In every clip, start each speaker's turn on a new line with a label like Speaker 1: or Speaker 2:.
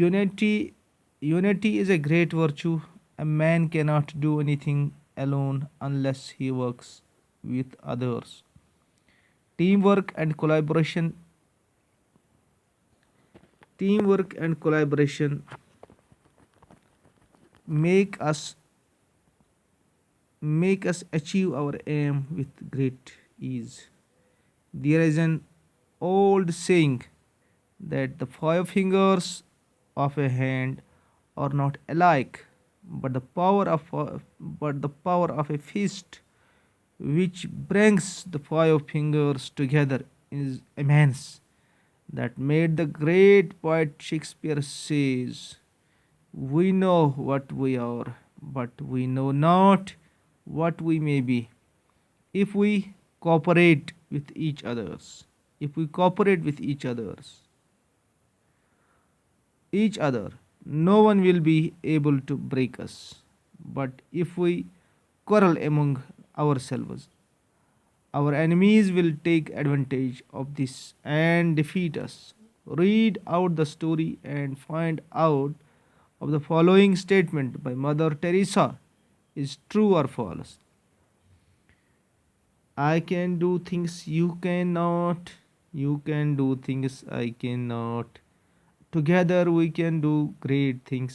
Speaker 1: Unity, unity is a great virtue. A man cannot do anything alone unless he works with others. Teamwork and collaboration, teamwork and collaboration make us make us achieve our aim with great ease. There is an old saying that the five fingers of a hand are not alike, but the power of a fist which brings the five fingers together is immense. That made the great poet Shakespeare says, "We know what we are, but we know not what we may be if we cooperate with each others. If we cooperate with each other, no one will be able to break us. But if we quarrel among ourselves, our enemies will take advantage of this and defeat us." Read out the story and find out of the following statement by Mother Teresa is true or false. I can do things you cannot. You can do things I cannot. Together we can do great things.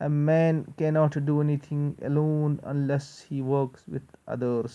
Speaker 1: A man cannot do anything alone unless he works with others.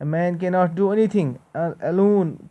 Speaker 1: A man cannot do anything alone.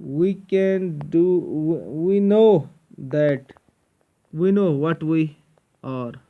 Speaker 1: We can do, we know that, we know what we are.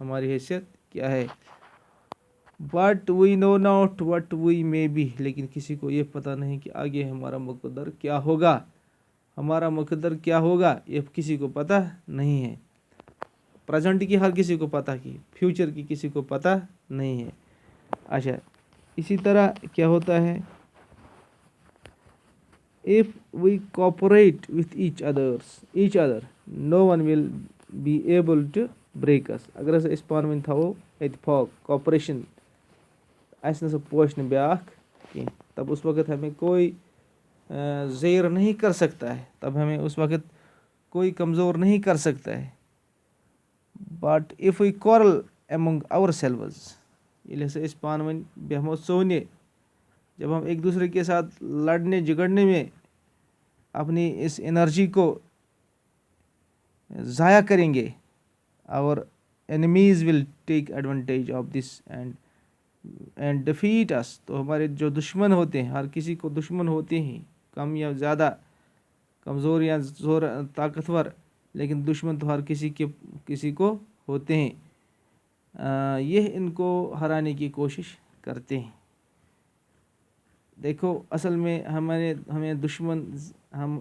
Speaker 1: ہماری حیثیت کیا ہے. But we know not what we may be. لیکن کسی کو یہ پتہ نہیں کہ آگے ہمارا مقدر کیا ہوگا. ہمارا مقدر کیا ہوگا یہ کسی کو پتہ نہیں ہے. پریزنٹ کی ہر کسی کو پتہ کی، فیوچر کی کسی کو پتہ نہیں ہے. اچھا اسی طرح کیا ہوتا ہے، if we cooperate with each other no one will be able to break us. اگر ہسا أسۍ پانہٕ ؤنۍ تھاوو اتفاق کوپریشن، اسہِ نہ سا پوش نہٕ بیٛاکھ کینٛہہ، تب اس وقت ہمیں کوئی زیر نہیں کر سکتا ہے، تب ہمیں اس وقت کوئی کمزور نہیں کر سکتا ہے. But if we quarrel among ourselves، ییٚلہِ ہسا أسۍ پانہٕ ؤنۍ بیٚہمو ژوٚونہِ، جب ہم ایک دوسرے کے ساتھ لڑنے جھگڑنے میں اپنی اس انرجی کو ضائع کریں گے، our enemies will take advantage of this and defeat us. تو ہمارے جو دشمن ہوتے ہیں، ہر کسی کو دشمن ہوتے ہیں، کم یا زیادہ، کمزور یا طاقتور، لیکن دشمن تو ہر کسی کو ہوتے ہیں. یہ ان کو ہرانے کی کوشش کرتے ہیں. دیکھو اصل میں ہمیں دشمن ہم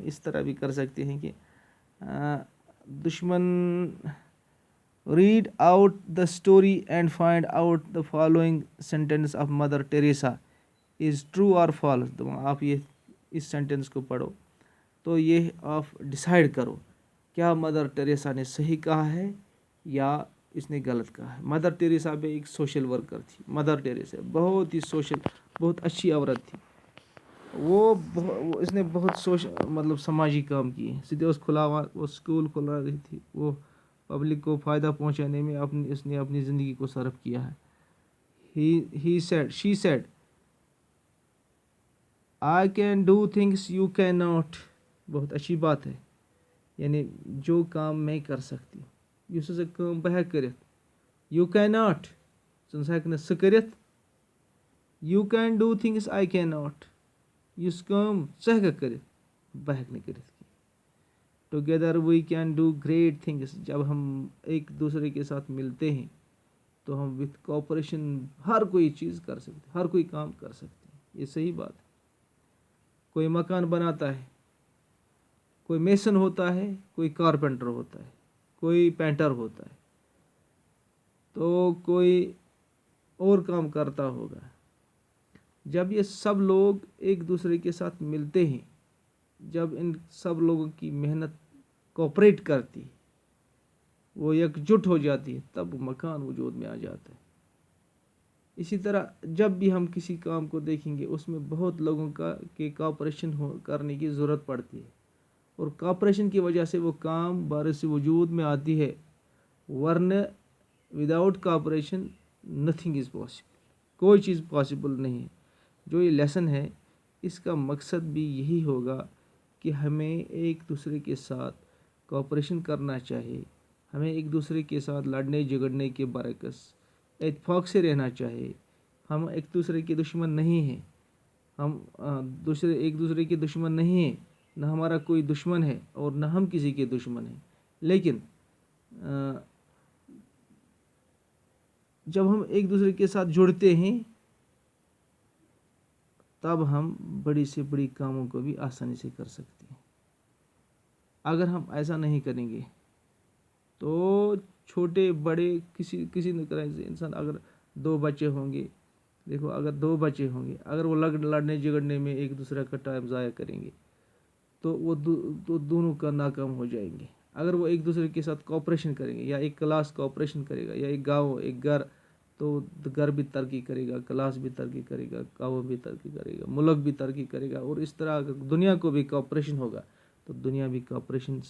Speaker 1: اس طرح بھی کر سکتے ہیں کہ دشمن read out the story and find out the following sentence of Mother Teresa is true or false. تو آپ یہ اس سینٹنس کو پڑھو تو یہ آپ ڈیسائیڈ کرو کیا مدر ٹریسا نے صحیح کہا ہے یا اس نے غلط کہا ہے. مدر ٹریسا بھی ایک سوشل ورکر تھی. مدر ٹریسا بہت ہی سوشل، بہت اچھی عورت تھی. اس نے بہت مطلب سماجی کام کیے. سیدھے وہ اسکول کھلا رہی تھی، وہ پبلک کو فائدہ پہنچانے میں اس نے اپنی زندگی کو صرف کیا ہے. she said I can do things you cannot. بہت اچھی بات ہے، یعنی جو کام میں کر سکتی ہوں، یُس ہسا کٲم بہٕ ہٮ۪کہٕ کٔرِتھ. you cannot ژٕ نسا ہٮ۪کہٕ نہٕ سُہ کٔرِتھ. you can do things I cannot. یُس کٲم ژٕ ہٮ۪ککھ کٔرِتھ بہٕ ہٮ۪کہٕ نہٕ کٔرِتھ کینٛہہ. Together we can do great things. جب ہم ایک دوسرے کے ساتھ ملتے ہیں تو ہم وتھ کوپریشن ہر کوئی چیز کر سکتے ہیں، ہر کوئی کام کر سکتے ہیں. یہ صحیح بات ہے. کوئی مکان بناتا ہے، کوئی میسن ہوتا ہے، کوئی کارپینٹر ہوتا ہے، کوئی پینٹر ہوتا ہے، تو کوئی اور کام کرتا ہوگا. جب یہ سب لوگ ایک دوسرے کے ساتھ ملتے ہیں، جب ان سب لوگوں کی محنت کوپریٹ کرتی، وہ یکجٹ ہو جاتی ہے، تب مکان وجود میں آ جاتا ہے. اسی طرح جب بھی ہم کسی کام کو دیکھیں گے اس میں بہت لوگوں کے کوپریشن کرنے کی ضرورت پڑتی ہے، اور کوپریشن کی وجہ سے وہ کام بارش وجود میں آتی ہے. ورنہ without cooperation nothing is possible. کوئی چیز پاسبل نہیں ہے. جو یہ لیسن ہے اس کا مقصد بھی یہی ہوگا کہ ہمیں ایک دوسرے کے ساتھ کوپریشن کرنا چاہیے. ہمیں ایک دوسرے کے ساتھ لڑنے جھگڑنے کے برعکس اتفاق سے رہنا چاہیے. ہم ایک دوسرے کے دشمن نہیں ہیں، ہم ایک دوسرے کے دشمن نہیں ہیں، نہ ہمارا کوئی دشمن ہے اور نہ ہم کسی کے دشمن ہیں. لیکن جب ہم ایک دوسرے کے ساتھ جڑتے ہیں تب ہم بڑی سے بڑی کاموں کو بھی آسانی سے کر سکتے ہیں. اگر ہم ایسا نہیں کریں گے تو چھوٹے بڑے کسی نہ کریں سے انسان، اگر 2 بچے ہوں گے، دیکھو اگر 2 بچے ہوں گے، اگر وہ لڑنے جھگڑنے میں ایک دوسرے کا ٹائم ضائع کریں گے تو وہ دونوں کا ناکام ہو جائیں گے. اگر وہ ایک دوسرے کے ساتھ کوپریشن کریں گے، یا ایک کلاس کوپریشن کرے گا، یا ایک گاؤں ایک گھر، تو گھر بھی ترقی کرے گا، کلاس بھی ترقی کرے گا، گاؤں بھی ترقی کرے گا، ملک بھی ترقی کرے گا. اور اس طرح اگر دنیا کو بھی کوپریشن ہوگا تو دنیا بھی کوپریشن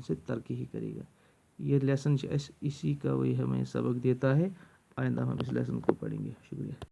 Speaker 1: سے ترقی ہی کرے گا. یہ لیسن اسی کا وہی ہمیں سبق دیتا ہے. آئندہ ہم اس لیسن کو پڑھیں گے. شکریہ.